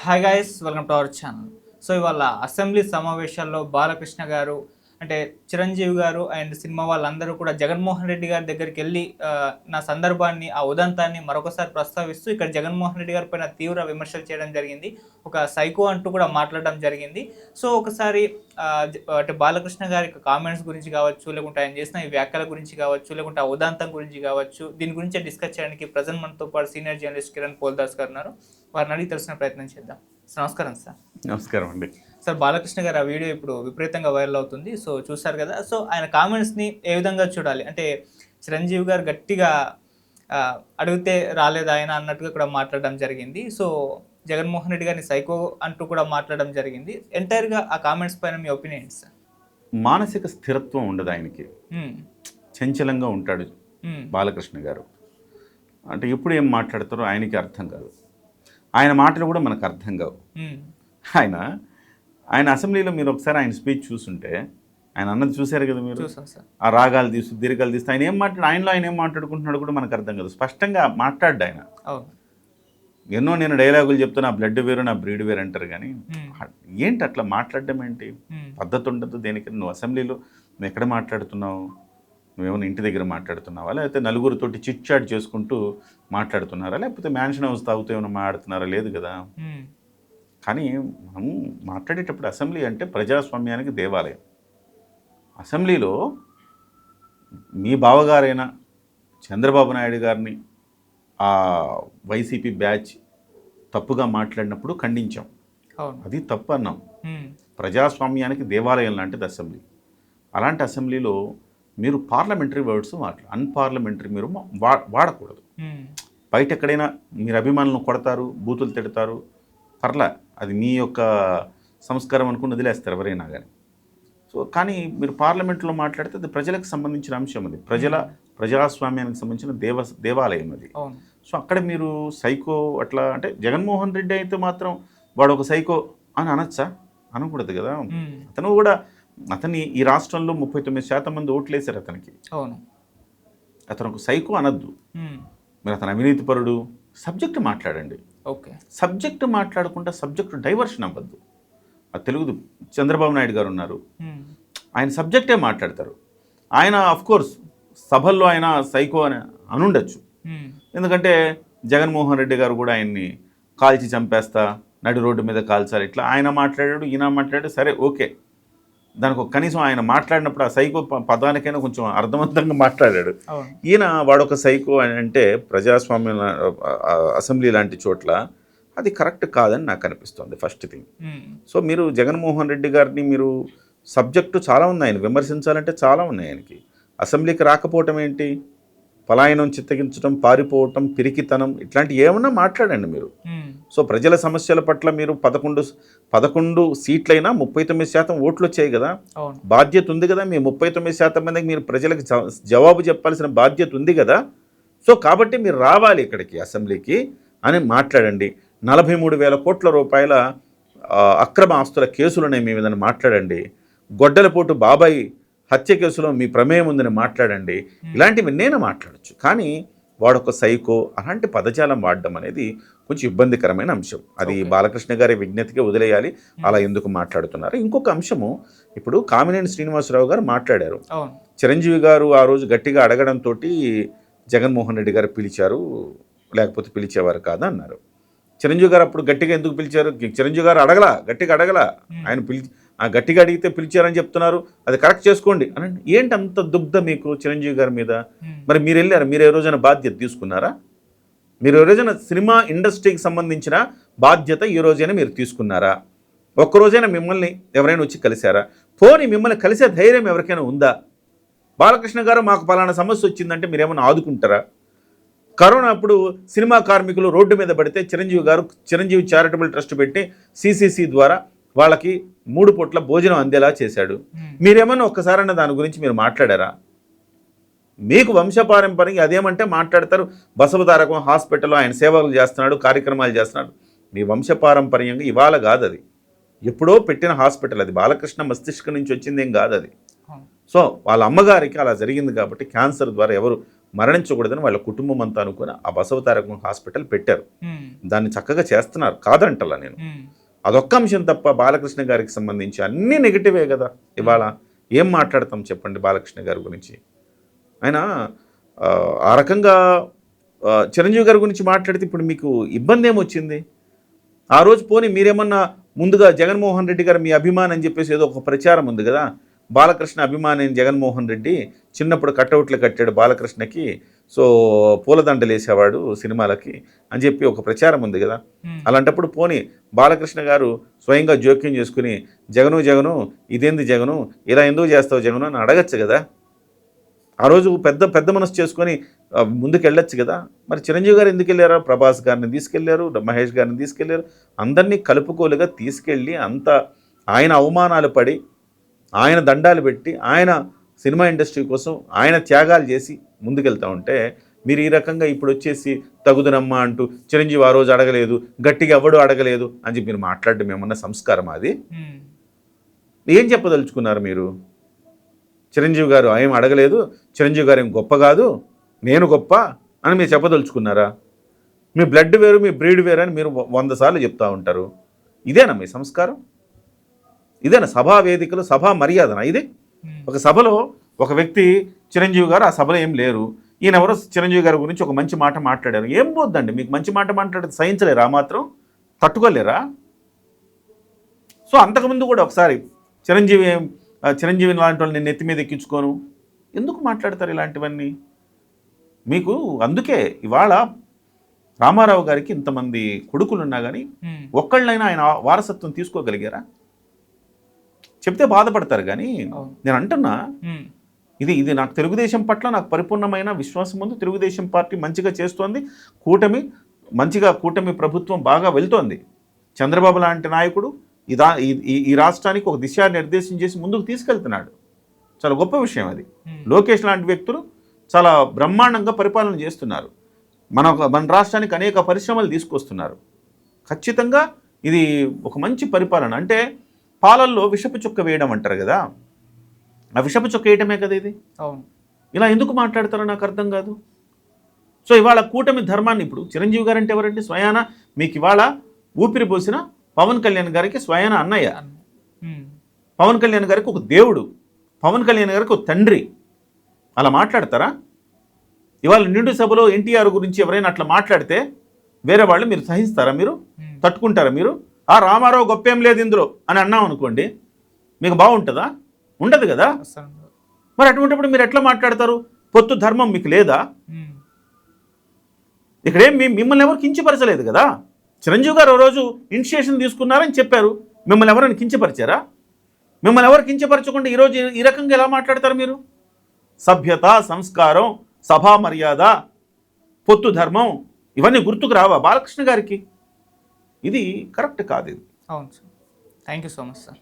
Hi guys, welcome to our channel. So ఇవాళ assembly సమావేశాల్లో బాలకృష్ణ గారు అంటే చిరంజీవి గారు అండ్ సినిమా వాళ్ళందరూ కూడా జగన్మోహన్ రెడ్డి గారి దగ్గరికి వెళ్ళి నా సందర్భాన్ని ఆ ఉదంతాన్ని మరొకసారి ప్రస్తావిస్తూ ఇక్కడ జగన్మోహన్ రెడ్డి గారి పైన తీవ్ర విమర్శలు చేయడం జరిగింది. ఒక సైకో అంటూ కూడా మాట్లాడడం జరిగింది. సో ఒకసారి అంటే బాలకృష్ణ గారి కామెంట్స్ గురించి కావచ్చు, లేకుంటే ఆయన చేసిన ఈ వ్యాఖ్యల గురించి కావచ్చు, లేకుంటే ఆ ఉదంతం గురించి కావచ్చు, దీని గురించి డిస్కస్ చేయడానికి ప్రజెంట్ మనతో పాటు సీనియర్ జర్నలిస్ట్ కిరణ్ పోల్దాస్ గారు ఉన్నారు. వారిని అడిగి తెలిసిన ప్రయత్నం చేద్దాం. నమస్కారం సార్. నమస్కారం అండి. సార్, బాలకృష్ణ గారు ఆ వీడియో ఇప్పుడు విపరీతంగా వైరల్ అవుతుంది. సో చూసారు కదా. సో ఆయన కామెంట్స్ని ఏ విధంగా చూడాలి అంటే చిరంజీవి గారు గట్టిగా అడిగితే రాలేదు ఆయన అన్నట్టుగా కూడా మాట్లాడడం జరిగింది. సో జగన్మోహన్ రెడ్డి గారిని సైకో అంటూ కూడా మాట్లాడడం జరిగింది. ఎంటైర్గా ఆ కామెంట్స్ పైన మీ ఒపీనియన్ సార్? మానసిక స్థిరత్వం ఉండదు ఆయనకి, చంచలంగా ఉంటాడు బాలకృష్ణ గారు. అంటే ఎప్పుడు ఏం మాట్లాడతారో ఆయనకి అర్థం కాదు, ఆయన మాటలు కూడా మనకు అర్థం కావు. ఆయన అసెంబ్లీలో మీరు ఒకసారి ఆయన స్పీచ్ చూస్తుంటే ఆయన అన్నది చూశారు కదా మీరు. ఆ రాగాలు తీస్తూ దీర్ఘాలు తీస్తూ ఆయన ఏం మాట్లాడుకుంటున్నాడు కూడా మనకు అర్థం కాదు. స్పష్టంగా మాట్లాడ్డా ఆయన. ఎన్నో నేను డైలాగులు చెప్తున్నా, బ్లడ్ వేరు నా బ్రీడ్ వేరు అంటారు, కానీ ఏంటి అట్లా మాట్లాడడం ఏంటి? పద్ధతి ఉండదు దేనికి. నువ్వు అసెంబ్లీలో నువ్వు ఎక్కడ మాట్లాడుతున్నావు? నువ్వేమైనా ఇంటి దగ్గర మాట్లాడుతున్నావా, లేకపోతే నలుగురితోటి చిట్ చాట్ చేసుకుంటూ మాట్లాడుతున్నారా, లేకపోతే మ్యాన్షన్ హౌస్ తాగుతూ ఏమైనా మాట్లాడుతున్నారా? లేదు కదా. కానీ మనం మాట్లాడేటప్పుడు అసెంబ్లీ అంటే ప్రజాస్వామ్యానికి దేవాలయం. అసెంబ్లీలో మీ బావగారైన చంద్రబాబు నాయుడు గారిని ఆ వైసీపీ బ్యాచ్ తప్పుగా మాట్లాడినప్పుడు ఖండించాం, అది తప్పు అన్నాం. ప్రజాస్వామ్యానికి దేవాలయం లాంటిది అసెంబ్లీ. అలాంటి అసెంబ్లీలో మీరు పార్లమెంటరీ వర్డ్స్ అన్పార్లమెంటరీ మీరు వాడకూడదు. బయట ఎక్కడైనా మీరు అభిమానులను కొడతారు, బూతులు తిడతారు, పర్లా, అది మీ యొక్క సంస్కారం అనుకుని వదిలేస్తారు ఎవరైనా కానీ. సో కానీ మీరు పార్లమెంట్లో మాట్లాడితే అది ప్రజలకు సంబంధించిన అంశం, అది ప్రజాస్వామ్యానికి సంబంధించిన దేవాలయం అది. సో అక్కడ మీరు సైకో అట్లా అంటే జగన్మోహన్ రెడ్డి అయితే మాత్రం వాడు ఒక సైకో అని అనొచ్చా? అనకూడదు కదా. అతను కూడా అతన్ని ఈ రాష్ట్రంలో 39% మంది ఓట్లేశారు అతనికి. అతను ఒక సైకో అనద్దు మీరు. అతను అవినీతిపరుడు. సబ్జెక్టు మాట్లాడండి. సబ్జెక్టు మాట్లాడకుండా సబ్జెక్టు డైవర్షన్ అవ్వద్దు. అది తెలుగు చంద్రబాబు నాయుడు గారు ఉన్నారు, ఆయన సబ్జెక్టే మాట్లాడతారు. ఆయన అఫ్కోర్స్ సభల్లో ఆయన సైకో అని అనుండొచ్చు, ఎందుకంటే జగన్మోహన్ రెడ్డి గారు కూడా ఆయన్ని కాల్చి చంపేస్తా, నడి రోడ్డు మీద కాల్చాలి, ఇట్లా ఆయన మాట్లాడాడు, ఈయన మాట్లాడాడు, సరే ఓకే. దానికి కనీసం ఆయన మాట్లాడినప్పుడు ఆ సైకో పదానికైనా కొంచెం అర్థవంతంగా మాట్లాడాడు. ఈయన వాడొక సైకో అని అంటే ప్రజాస్వామ్యం అసెంబ్లీ లాంటి చోట్ల అది కరెక్ట్ కాదని నాకు అనిపిస్తుంది ఫస్ట్ థింగ్. సో మీరు జగన్మోహన్ రెడ్డి గారిని మీరు సబ్జెక్టు చాలా ఉంది, ఆయన విమర్శించాలంటే చాలా ఉన్నాయి. ఆయనకి అసెంబ్లీకి రాకపోవటం ఏంటి, పలాయనం, చిత్తగించడం, పారిపోవటం, పిరికితనం, ఇట్లాంటివి ఏమన్నా మాట్లాడండి మీరు. సో ప్రజల సమస్యల పట్ల మీరు 11 సీట్లైనా 39% ఓట్లు వచ్చాయి కదా, బాధ్యత ఉంది కదా. మీ 39% మందికి మీరు ప్రజలకు జవాబు చెప్పాల్సిన బాధ్యత ఉంది కదా. సో కాబట్టి మీరు రావాలి ఇక్కడికి అసెంబ్లీకి అని మాట్లాడండి. 43,000 కోట్ల రూపాయల అక్రమ ఆస్తుల కేసులునే మీ మీద మాట్లాడండి. గొడ్డలపోటు బాబాయ్ హత్య కేసులో మీ ప్రమేయం ఉందని మాట్లాడండి. ఇలాంటివి నేను మాట్లాడచ్చు, కానీ వాడొక సైకో అలాంటి పదజాలం వాడడం అనేది కొంచెం ఇబ్బందికరమైన అంశం. అది బాలకృష్ణ గారి విజ్ఞతగా వదిలేయాలి, అలా ఎందుకు మాట్లాడుతున్నారు. ఇంకొక అంశము, ఇప్పుడు కామినేని శ్రీనివాసరావు గారు మాట్లాడారు, చిరంజీవి గారు ఆ రోజు గట్టిగా అడగడంతో జగన్మోహన్ రెడ్డి గారు పిలిచారు, లేకపోతే పిలిచేవారు కాదా అన్నారు. చిరంజీవి గారు అప్పుడు గట్టిగా ఎందుకు పిలిచారు? చిరంజీవి గారు గట్టిగా అడగల, ఆయన గట్టిగా అడిగితే పిలిచారని చెప్తున్నారు, అది కరెక్ట్ చేసుకోండి అని. ఏంటి అంత దుగ్ధ మీకు చిరంజీవి గారి మీద? మరి మీరు వెళ్ళారు, మీరు ఏ రోజైనా బాధ్యత తీసుకున్నారా? మీరు ఏ రోజైనా సినిమా ఇండస్ట్రీకి సంబంధించిన బాధ్యత ఈ రోజైనా మీరు తీసుకున్నారా? ఒక్కరోజైనా మిమ్మల్ని ఎవరైనా వచ్చి కలిశారా? పోనీ మిమ్మల్ని కలిసే ధైర్యం ఎవరికైనా ఉందా? బాలకృష్ణ గారు మాకు పలానా సమస్య వచ్చిందంటే మీరేమైనా ఆదుకుంటారా? కరోనా అప్పుడు సినిమా కార్మికులు రోడ్డు మీద పడితే చిరంజీవి చారిటబుల్ ట్రస్ట్ పెట్టి సిసిసి ద్వారా వాళ్ళకి 3 పూట్ల భోజనం అందేలా చేశాడు. మీరేమన్నా ఒక్కసారన్నా దాని గురించి మీరు మాట్లాడారా? మీకు వంశపారంపర్యంగా అదేమంటే మాట్లాడతారు, బసవతారకం హాస్పిటల్లో ఆయన సేవలు చేస్తున్నాడు, కార్యక్రమాలు చేస్తున్నాడు. మీ వంశపారంపర్యంగా ఇవాళ కాదు, అది ఎప్పుడో పెట్టిన హాస్పిటల్, అది బాలకృష్ణ మస్తిష్కం నుంచి వచ్చిందేం కాదు అది. సో వాళ్ళ అమ్మగారికి అలా జరిగింది కాబట్టి క్యాన్సర్ ద్వారా ఎవరు మరణించకూడదని వాళ్ళ కుటుంబం అంతా అనుకుని ఆ బసవతారకం హాస్పిటల్ పెట్టారు. ఉమ్, దాన్ని చక్కగా చేస్తున్నారు, కాదంటలా నేను. ఉమ్, అదొక్క అంశం తప్ప బాలకృష్ణ గారికి సంబంధించి అన్నీ నెగిటివే కదా. ఇవాళ ఏం మాట్లాడతాం చెప్పండి బాలకృష్ణ గారి గురించి. ఆయన ఆ రకంగా చిరంజీవి గారి గురించి మాట్లాడితే ఇప్పుడు మీకు ఇబ్బంది ఏమొచ్చింది? ఆ రోజు పోనీ మీరేమన్నా ముందుగా జగన్మోహన్ రెడ్డి గారు మీ అభిమాని అని చెప్పేసి ఏదో ఒక ప్రచారం ఉంది కదా, బాలకృష్ణ అభిమాని అయిన జగన్మోహన్ రెడ్డి చిన్నప్పుడు కట్అవుట్లు కట్టాడు బాలకృష్ణకి, సో పూలదండలు వేసేవాడు సినిమాలకి అని చెప్పి ఒక ప్రచారం ఉంది కదా. అలాంటప్పుడు పోనీ బాలకృష్ణ గారు స్వయంగా జోక్యం చేసుకుని జగను ఇదేంది జగను, ఇలా ఎందుకు చేస్తావు జగను అని అడగచ్చు కదా. ఆ రోజు పెద్ద మనసు చేసుకొని ముందుకు వెళ్ళొచ్చు కదా. మరి చిరంజీవి గారు ఎందుకు వెళ్ళారు? ప్రభాస్ గారిని తీసుకెళ్లారు, మహేష్ గారిని తీసుకెళ్లారు, అందరినీ కలుపుకోలుగా తీసుకెళ్ళి అంత ఆయన అవమానాలు పడి ఆయన దండాలు పెట్టి ఆయన సినిమా ఇండస్ట్రీ కోసం ఆయన త్యాగాలు చేసి ముందుకెళ్తూ ఉంటే మీరు ఈ రకంగా ఇప్పుడు వచ్చేసి తగుదనమ్మా అంటూ చిరంజీవి ఆ రోజు అడగలేదు, గట్టిగా ఎవడు అడగలేదు అని చెప్పి మీరు మాట్లాడడం ఏమన్నా సంస్కారం? అది ఏం చెప్పదలుచుకున్నారు మీరు? చిరంజీవి గారు ఏం అడగలేదు, చిరంజీవి గారు ఏం గొప్ప కాదు, నేను గొప్ప అని మీరు చెప్పదలుచుకున్నారా? మీ బ్లడ్ వేరు, మీ బ్రీడ్ వేరు అని మీరు 100 సార్లు చెప్తూ ఉంటారు. ఇదేనా మీ సంస్కారం? ఇదేనా సభా వేదికలు, సభా మర్యాదనా ఇది? ఒక సభలో ఒక వ్యక్తి చిరంజీవి గారు ఆ సభలో ఏం లేరు, ఈయన ఎవరో చిరంజీవి గారి గురించి ఒక మంచి మాట మాట్లాడారు. ఏం పోద్దండి మీకు మంచి మాట మాట్లాడితే సహించలేరా? మాత్రం తట్టుకోలేరా? సో అంతకుముందు కూడా ఒకసారి చిరంజీవి లాంటి వాళ్ళు నేను నెత్తి మీద ఎక్కించుకోను ఎందుకు మాట్లాడతారు ఇలాంటివన్నీ? మీకు అందుకే ఇవాళ రామారావు గారికి ఇంతమంది కొడుకులున్నా కానీ ఒక్కళ్ళైనా ఆయన వారసత్వం తీసుకోగలిగారా? చెప్తే బాధపడతారు కానీ నేను అంటున్నా, ఇది నాకు తెలుగుదేశం పట్ల నాకు పరిపూర్ణమైన విశ్వాసం ఉంది. తెలుగుదేశం పార్టీ మంచిగా చేస్తోంది, కూటమి ప్రభుత్వం బాగా వెళ్తోంది. చంద్రబాబు లాంటి నాయకుడు ఈ రాష్ట్రానికి ఒక దిశానిర్దేశం చేసి ముందుకు తీసుకెళ్తున్నాడు. చాలా గొప్ప విషయం అది. లోకేష్ లాంటి వ్యక్తులు చాలా బ్రహ్మాండంగా పరిపాలన చేస్తున్నారు. మన రాష్ట్రానికి అనేక పరిశ్రమలు తీసుకొస్తున్నారు. ఖచ్చితంగా ఇది ఒక మంచి పరిపాలన. అంటే పాలల్లో విషపు చుక్క వేయడం అంటారు కదా, ఆ విషపు చుక్క వేయటమే కదా ఇది. ఇలా ఎందుకు మాట్లాడతారో నాకు అర్థం కాదు. సో ఇవాళ కూటమి ధర్మాన్ని, ఇప్పుడు చిరంజీవి గారు అంటే ఎవరంటే స్వయాన మీకు ఇవాళ ఊపిరి పోసిన పవన్ కళ్యాణ్ గారికి స్వయాన అన్నయ్య, పవన్ కళ్యాణ్ గారికి ఒక దేవుడు, పవన్ కళ్యాణ్ గారికి ఒక తండ్రి. అలా మాట్లాడతారా? ఇవాళ నిండు సభలో ఎన్టీఆర్ గురించి ఎవరైనా అట్లా మాట్లాడితే వేరే వాళ్ళు మీరు సహిస్తారా? మీరు తట్టుకుంటారా? మీరు ఆ రామారావు గొప్పేం లేదు ఇందులో అని అన్నాం అనుకోండి, మీకు బాగుంటుందా? ఉండదు కదా. మరి అటువంటిప్పుడు మీరు ఎట్లా మాట్లాడతారు? పొత్తు ధర్మం మీకు లేదా? ఇక్కడేం మిమ్మల్ని ఎవరు కించపరచలేదు కదా. చిరంజీవి గారు ఓ రోజు ఇనిషియేషన్ తీసుకున్నారని చెప్పారు, మిమ్మల్ని ఎవరైనా కించపరిచారా? మిమ్మల్ని ఎవరు కించపరచకుండా ఈరోజు ఈ రకంగా ఎలా మాట్లాడతారు మీరు? సభ్యత, సంస్కారం, సభా మర్యాద, పొత్తు ధర్మం ఇవన్నీ గుర్తుకు రావా బాలకృష్ణ గారికి? ఇది కరెక్ట్ కాదు ఇది. అవును sir. Thank you so much sir.